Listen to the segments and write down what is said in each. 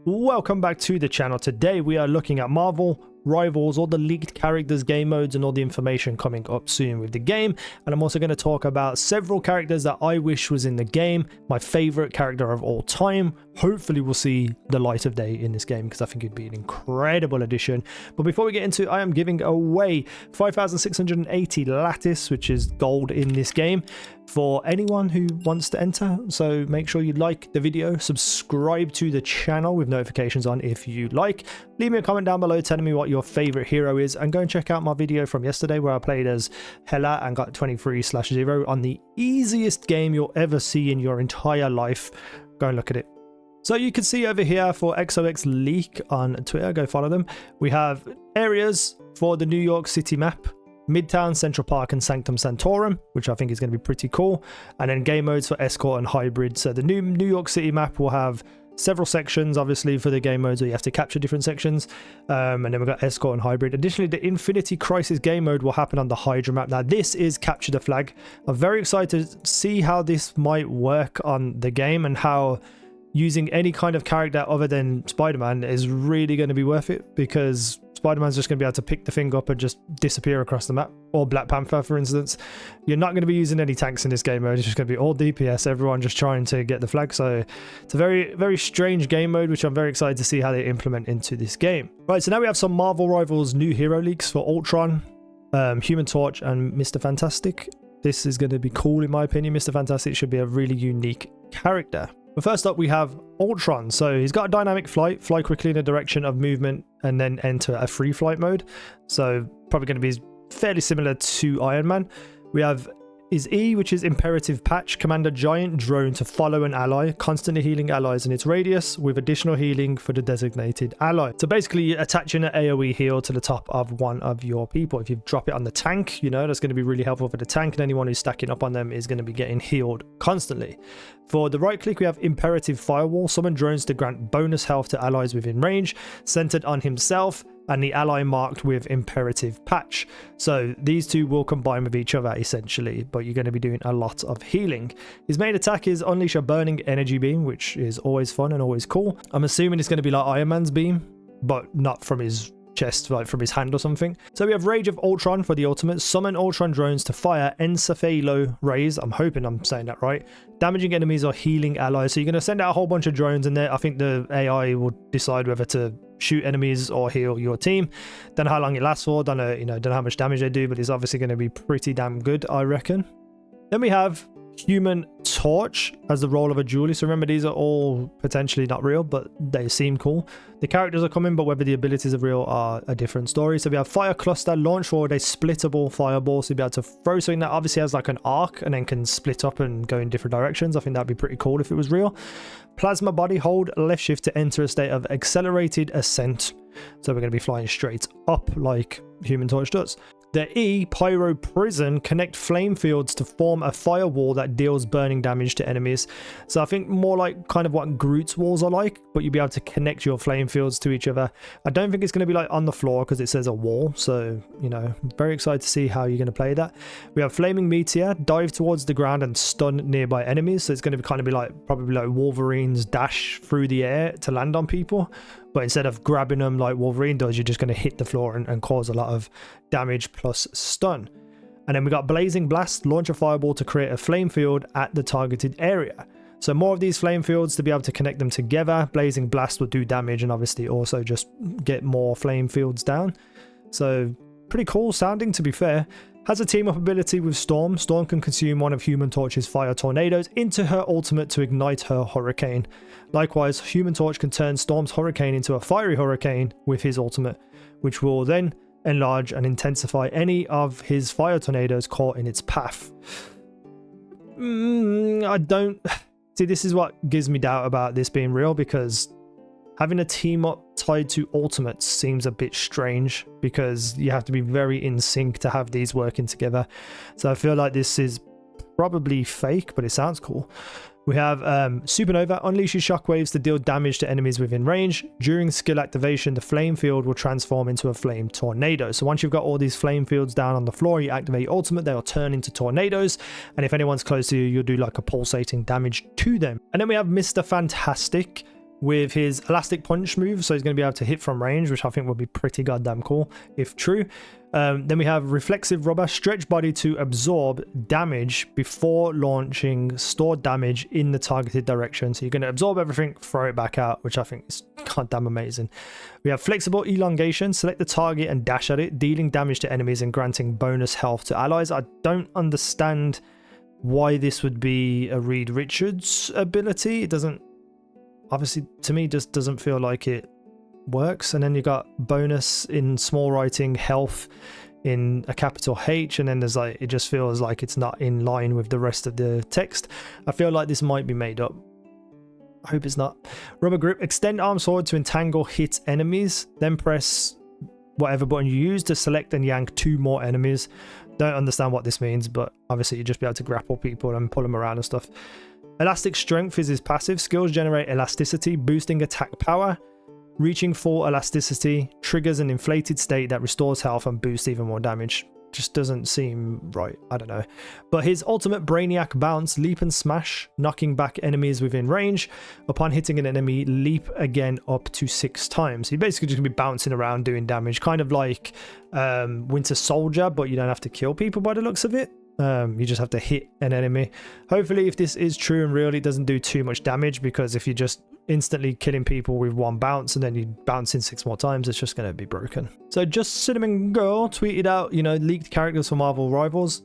Welcome back to the channel. Today we are looking at Marvel Rivals, all the leaked characters, game modes, and all the information coming up soon with the game. And I'm also going to talk about several characters that I wish was in the game, my favorite character of all time. Hopefully we'll see the light of day in this game because I think it'd be an incredible addition. But before we get into it, I am giving away 5,680 lattice, which is gold in this game, for anyone who wants to enter. So make sure you like the video, subscribe to the channel with notifications on if you like. Leave me a comment down below telling me what your favorite hero is, and go and check out my video from yesterday where I played as Hela and got 23/0 on the easiest game you'll ever see in your entire life. Go and look at it. So you can see over here for XOX Leak on Twitter, go follow them. We have areas for the New York City map, Midtown, Central Park, and Sanctum Sanctorum, which I think is going to be pretty cool. And then game modes for Escort and Hybrid. So the New York City map will have several sections, obviously, for the game modes where you have to capture different sections. And then we've got Escort and Hybrid. Additionally, the Infinity Crisis game mode will happen on the Hydra map. Now, this is Capture the Flag. I'm very excited to see how this might work on the game and how using any kind of character other than Spider-Man is really going to be worth it, because Spider-Man's just going to be able to pick the thing up and just disappear across the map. Or Black Panther, for instance. You're not going to be using any tanks in this game mode. It's just going to be all DPS, everyone just trying to get the flag. So it's a very, very strange game mode, which I'm very excited to see how they implement into this game. Right, so now we have some Marvel Rivals new hero leaks for Ultron, Human Torch, and Mr. Fantastic. This is going to be cool in my opinion. Mr. Fantastic should be a really unique character. But first up, we have Ultron. So he's got a dynamic flight, fly quickly in a direction of movement, and then enter a free flight mode. So probably going to be fairly similar to Iron Man. We have his E, which is Imperative Patch, command a giant drone to follow an ally, constantly healing allies in its radius, with additional healing for the designated ally. So basically attaching an AoE heal to the top of one of your people. If you drop it on the tank, you know, that's going to be really helpful for the tank, and anyone who's stacking up on them is going to be getting healed constantly. For the right click, we have Imperative Firewall, summon drones to grant bonus health to allies within range, centered on himself and the ally marked with Imperative Patch. So these two will combine with each other essentially, but you're going to be doing a lot of healing. His main attack is Unleash a Burning Energy Beam, which is always fun and always cool. I'm assuming it's going to be like Iron Man's beam, but not from his chest, like from his hand or something. So we have Rage of Ultron for the ultimate. Summon Ultron drones to fire encephalo rays. I'm hoping I'm saying that right. Damaging enemies or healing allies. So you're going to send out a whole bunch of drones, and there I think the AI will decide whether to shoot enemies or heal your team. Don't know how long it lasts for. Don't know, don't know how much damage they do, but it's obviously going to be pretty damn good, I reckon. Then we have Human Torch as the role of a duelist. So remember, these are all potentially not real, but they seem cool. The characters are coming, but whether the abilities are real are a different story. So we have Fire Cluster, launch forward a splittable fireball. So you'll be able to throw something that obviously has like an arc and then can split up and go in different directions. I think that'd be pretty cool if it was real. Plasma Body, hold left shift to enter a state of accelerated ascent. So we're going to be flying straight up like Human Torch does. The E, Pyro Prison, connect flame fields to form a firewall that deals burning damage to enemies. So I think more like kind of what Groot's walls are like, but you'll be able to connect your flame fields to each other. I don't think it's going to be like on the floor because it says a wall. So, very excited to see how you're going to play that. We have Flaming Meteor, dive towards the ground and stun nearby enemies. So it's going to kind of be like probably like Wolverine's dash through the air to land on people. But instead of grabbing them like Wolverine does, you're just going to hit the floor and cause a lot of damage plus stun. And then we got Blazing Blast, launch a fireball to create a flame field at the targeted area. So more of these flame fields to be able to connect them together. Blazing Blast will do damage and obviously also just get more flame fields down. So pretty cool sounding, to be fair. Has a team up ability with Storm. Storm can consume one of Human Torch's fire tornadoes into her ultimate to ignite her hurricane. Likewise, Human Torch can turn Storm's hurricane into a fiery hurricane with his ultimate, which will then enlarge and intensify any of his fire tornadoes caught in its path. I don't... See, this is what gives me doubt about this being real, because having a team up tied to ultimates seems a bit strange, because you have to be very in sync to have these working together. So I feel like this is probably fake, but it sounds cool. We have Supernova, unleashes shockwaves to deal damage to enemies within range. During skill activation, the flame field will transform into a flame tornado. So once you've got all these flame fields down on the floor, you activate ultimate, they'll turn into tornadoes. And if anyone's close to you, you'll do like a pulsating damage to them. And then we have Mr. Fantastic, with his elastic punch move, so he's going to be able to hit from range, which I think would be pretty goddamn cool if true. Then we have reflexive rubber, stretch body to absorb damage before launching stored damage in the targeted direction. So you're going to absorb everything, throw it back out, which I think is goddamn amazing. We have flexible elongation, select the target and dash at it, dealing damage to enemies and granting bonus health to allies. I don't understand why this would be a Reed Richards ability. It doesn't, obviously to me, just doesn't feel like it works. And then you got bonus in small writing, health in a capital H, and then there's like, it just feels like it's not in line with the rest of the text. I feel like this might be made up. I hope it's not. Rubber grip, extend arm sword to entangle hit enemies, then press whatever button you use to select and yank 2 more enemies. Don't understand what this means, but obviously you just be able to grapple people and pull them around and stuff. Elastic strength is his passive. Skills generate elasticity, boosting attack power. Reaching full elasticity triggers an inflated state that restores health and boosts even more damage. Just doesn't seem right. I don't know. But his ultimate Brainiac bounce, leap and smash, knocking back enemies within range. Upon hitting an enemy, leap again up to 6 times. He basically just gonna be bouncing around doing damage, kind of like Winter Soldier, but you don't have to kill people by the looks of it. You just have to hit an enemy. Hopefully, if this is true and real, it doesn't do too much damage, because if you're just instantly killing people with 1 bounce and then you bounce in 6 more times, it's just going to be broken. So Just Cinnamon Girl tweeted out, you know, leaked characters for Marvel Rivals.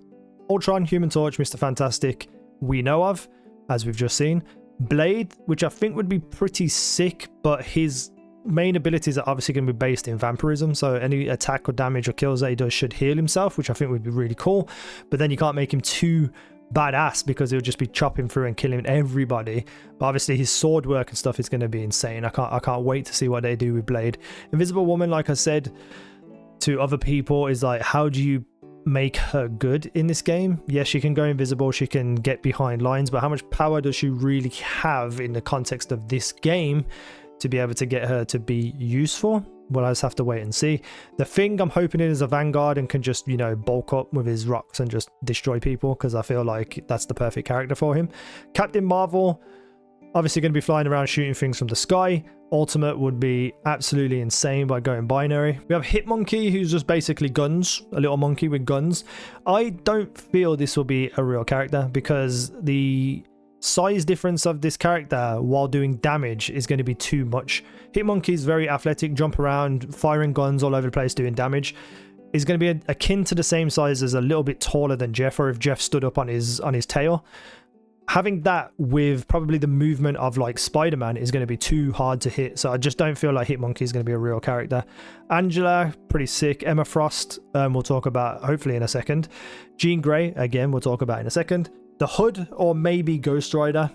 Ultron, Human Torch, Mr. Fantastic, we know of, as we've just seen. Blade, which I think would be pretty sick, but his main abilities are obviously going to be based in vampirism, so any attack or damage or kills that he does should heal himself, which I think would be really cool. But then you can't make him too badass, because he'll just be chopping through and killing everybody. But obviously his sword work and stuff is going to be insane. I can't wait to see what they do with Blade. Invisible Woman, like I said to other people, is like, how do you make her good in this game? Yes, she can go invisible, she can get behind lines, but how much power does she really have in the context of this game to be able to get her to be useful? Well, I just have to wait and see. The Thing, I'm hoping it is a Vanguard and can just, you know, bulk up with his rocks and just destroy people, because I feel like that's the perfect character for him. Captain Marvel, obviously going to be flying around shooting things from the sky. Ultimate would be absolutely insane by going binary. We have Hitmonkey, who's just basically guns, a little monkey with guns. I don't feel this will be a real character, because the size difference of this character while doing damage is going to be too much. Hitmonkey is very athletic, jump around, firing guns all over the place, doing damage. Is going to be akin to the same size as, a little bit taller than Jeff, or if Jeff stood up on his tail. Having that with probably the movement of like Spider-Man is going to be too hard to hit, so I just don't feel like Hitmonkey is going to be a real character. Angela, pretty sick. Emma Frost, we'll talk about hopefully in a second. Jean Grey, again, we'll talk about in a second. The Hood, or maybe Ghost Rider.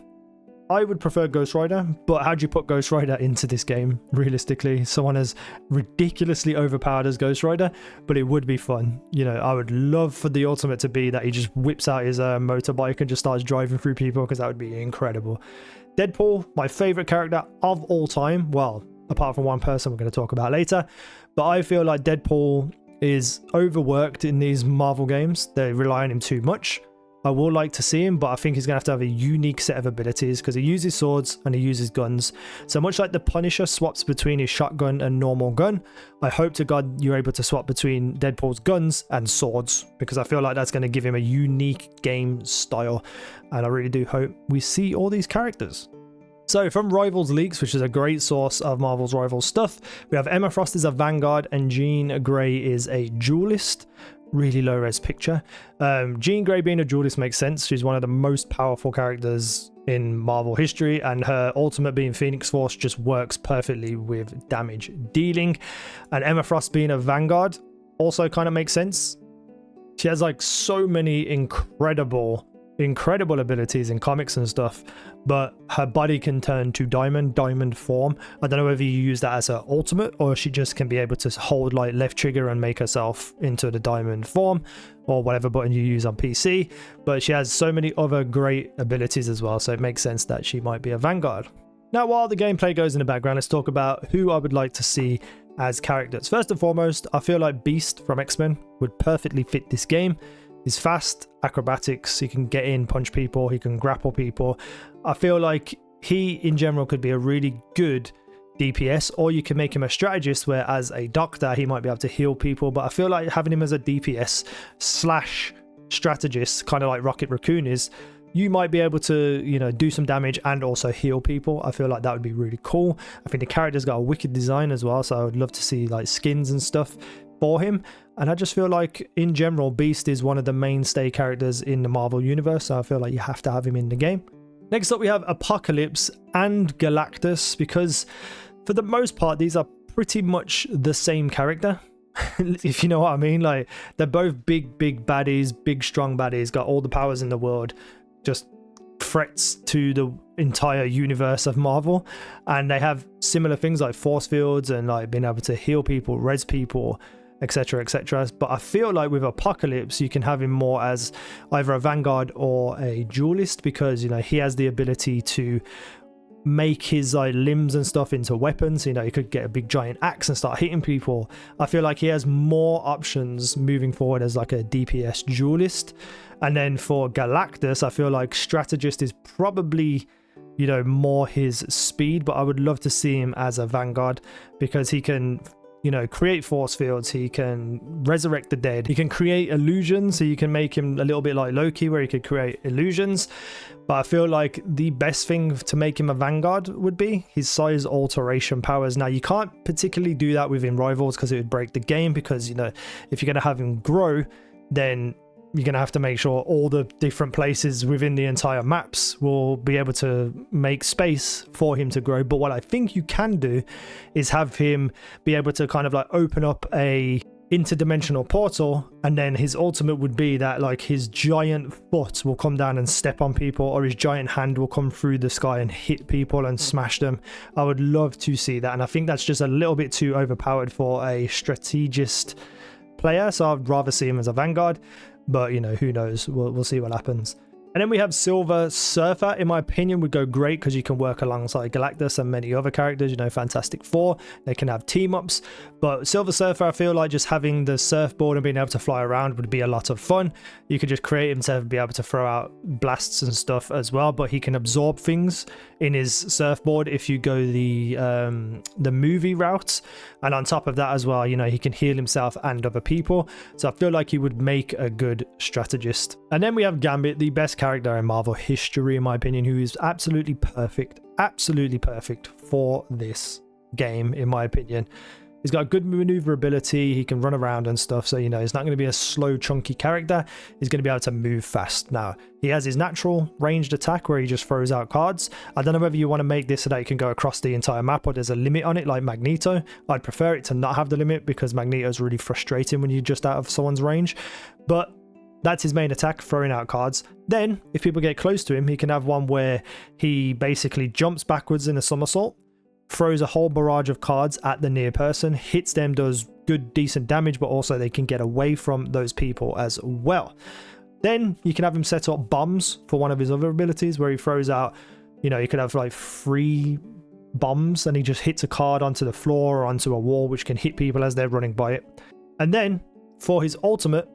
I would prefer Ghost Rider, but how do you put Ghost Rider into this game, realistically? Someone as ridiculously overpowered as Ghost Rider, but it would be fun. You know, I would love for the ultimate to be that he just whips out his motorbike and just starts driving through people, because that would be incredible. Deadpool, my favorite character of all time. Well, apart from one person we're going to talk about later. But I feel like Deadpool is overworked in these Marvel games. They rely on him too much. I will like to see him, but I think he's going to have a unique set of abilities, because he uses swords and he uses guns. So much like the Punisher swaps between his shotgun and normal gun, I hope to God you're able to swap between Deadpool's guns and swords, because I feel like that's going to give him a unique game style. And I really do hope we see all these characters. So from Rivals Leaks, which is a great source of Marvel's Rivals stuff, we have Emma Frost is a Vanguard and Jean Grey is a duelist. Really low res picture. Jean Grey being a duelist makes sense. She's one of the most powerful characters in Marvel history, and her ultimate being Phoenix Force just works perfectly with damage dealing. And Emma Frost being a Vanguard also kind of makes sense. She has like so many incredible abilities in comics and stuff, but her body can turn to diamond form. I don't know whether you use that as her ultimate, or she just can be able to hold like left trigger and make herself into the diamond form, or whatever button you use on PC. But she has so many other great abilities as well, so it makes sense that she might be a Vanguard. Now, while the gameplay goes in the background, let's talk about who I would like to see as characters. First and foremost, I feel like Beast from X-Men would perfectly fit this game. He's fast, acrobatics, he can get in, punch people, he can grapple people. I feel like he in general could be a really good DPS, or you can make him a strategist where as a doctor he might be able to heal people. But I feel like having him as a DPS slash strategist, kind of like Rocket Raccoon is, you might be able to, you know, do some damage and also heal people. I feel like that would be really cool. I think the character's got a wicked design as well, so I would love to see like skins and stuff for him. And I just feel like in general Beast is one of the mainstay characters in the Marvel universe, so I feel like you have to have him in the game. Next up we have Apocalypse and Galactus, because for the most part these are pretty much the same character. If you know what I mean, like they're both big baddies, big strong baddies, got all the powers in the world, just threats to the entire universe of Marvel, and they have similar things like force fields and like being able to heal people, res people, etc, etc. But I feel like with Apocalypse you can have him more as either a vanguard or a duelist, because, you know, he has the ability to make his like limbs and stuff into weapons. You know, he could get a big giant axe and start hitting people. I feel like he has more options moving forward as like a DPS duelist. And then for Galactus, I feel like strategist is probably, you know, more his speed, but I would love to see him as a vanguard, because he can, you know, create force fields, he can resurrect the dead, he can create illusions, so you can make him a little bit like Loki where he could create illusions. But I feel like the best thing to make him a vanguard would be his size alteration powers. Now you can't particularly do that within Rivals because it would break the game, because, you know, if you're going to have him grow, then you're going to have to make sure all the different places within the entire maps will be able to make space for him to grow. But what I think you can do is have him be able to kind of like open up a interdimensional portal, and then his ultimate would be that like his giant foot will come down and step on people, or his giant hand will come through the sky and hit people and smash them. I would love to see that, and I think that's just a little bit too overpowered for a strategist player, so I'd rather see him as a vanguard. But, you know, who knows, we'll see what happens. And then we have Silver Surfer. In my opinion, would go great because you can work alongside Galactus and many other characters. You know, Fantastic Four, they can have team ups. But Silver Surfer, I feel like just having the surfboard and being able to fly around would be a lot of fun. You could just create him to be able to throw out blasts and stuff as well. But he can absorb things in his surfboard if you go the movie route. And on top of that as well, you know, he can heal himself and other people. So I feel like he would make a good strategist. And then we have Gambit, the best character in Marvel history, in my opinion, who is absolutely perfect for this game, in my opinion. He's got good maneuverability, he can run around and stuff, so, you know, he's not going to be a slow, chunky character. He's going to be able to move fast. Now, he has his natural ranged attack where he just throws out cards. I don't know whether you want to make this so that he can go across the entire map, or there's a limit on it like Magneto. I'd prefer it to not have the limit, because Magneto is really frustrating when you're just out of someone's range. But that's his main attack, throwing out cards. Then, if people get close to him, he can have one where he basically jumps backwards in a somersault, throws a whole barrage of cards at the near person, hits them, does good, decent damage, but also they can get away from those people as well. Then you can have him set up bombs for one of his other abilities, where he throws out, you know, you could have like 3 bombs and he just hits a card onto the floor or onto a wall, which can hit people as they're running by it. And then for his ultimate,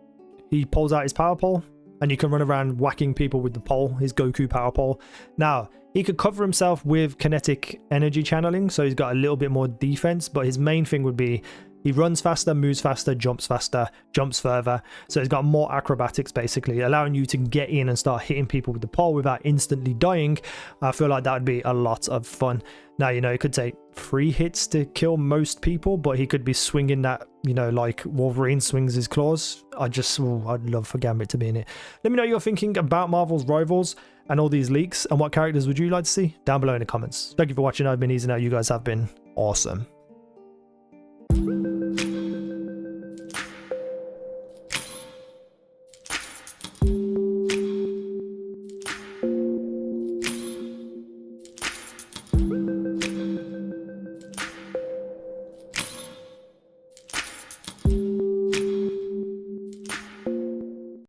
he pulls out his power pole, and you can run around whacking people with the pole, his Goku power pole. Now, he could cover himself with kinetic energy channeling, so he's got a little bit more defense, but his main thing would be he runs faster, moves faster, jumps further. So he's got more acrobatics, basically, allowing you to get in and start hitting people with the pole without instantly dying. I feel like that would be a lot of fun. Now, you know, it could take 3 hits to kill most people, but he could be swinging that, you know, like Wolverine swings his claws. I'd love for Gambit to be in it. Let me know what you're thinking about Marvel's Rivals and all these leaks, and what characters would you like to see down below in the comments. Thank you for watching. I've been Easy Now. You guys have been awesome.